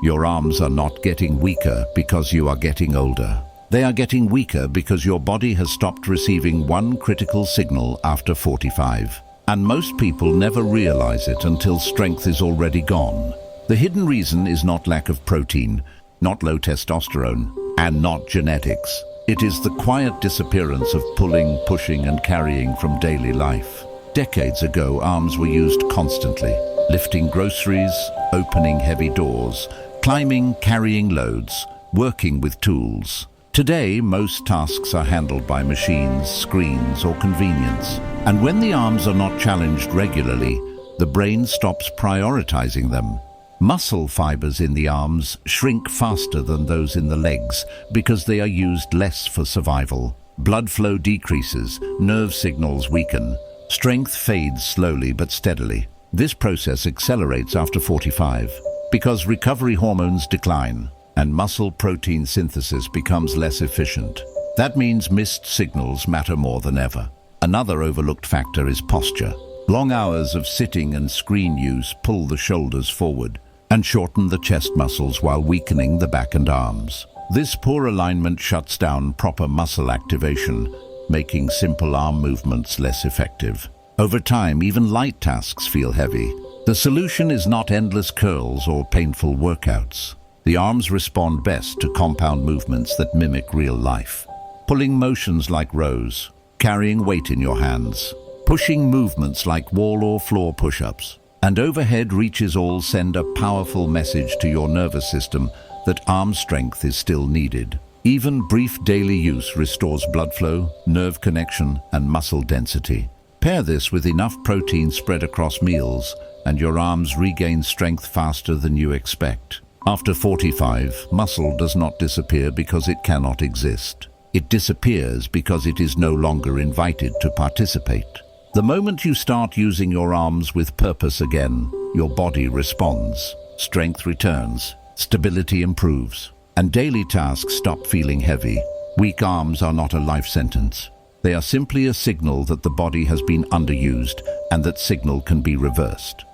Your arms are not getting weaker because you are getting older. They are getting weaker because your body has stopped receiving one critical signal after 45. And most people never realize it until strength is already gone. The hidden reason is not lack of protein, not low testosterone, and not genetics. It is the quiet disappearance of pulling, pushing, and carrying from daily life. Decades ago, arms were used constantly, lifting groceries, opening heavy doors, climbing, carrying loads, working with tools. Today, most tasks are handled by machines, screens, or convenience. And when the arms are not challenged regularly, the brain stops prioritizing them. Muscle fibers in the arms shrink faster than those in the legs because they are used less for survival. Blood flow decreases, nerve signals weaken. Strength fades slowly but steadily. This process accelerates after 45 because recovery hormones decline and muscle protein synthesis becomes less efficient. That means missed signals matter more than ever. Another overlooked factor is posture. Long hours of sitting and screen use pull the shoulders forward and shorten the chest muscles while weakening the back and arms. This poor alignment shuts down proper muscle activation, making simple arm movements less effective. Over time, even light tasks feel heavy. The solution is not endless curls or painful workouts. The arms respond best to compound movements that mimic real life. Pulling motions like rows, carrying weight in your hands, pushing movements like wall or floor push-ups, and overhead reaches all send a powerful message to your nervous system that arm strength is still needed. Even brief daily use restores blood flow, nerve connection, and muscle density. Pair this with enough protein spread across meals, and your arms regain strength faster than you expect. After 45, muscle does not disappear because it cannot exist. It disappears because it is no longer invited to participate. The moment you start using your arms with purpose again, your body responds. Strength returns, stability improves, and daily tasks stop feeling heavy. Weak arms are not a life sentence. They are simply a signal that the body has been underused and that signal can be reversed.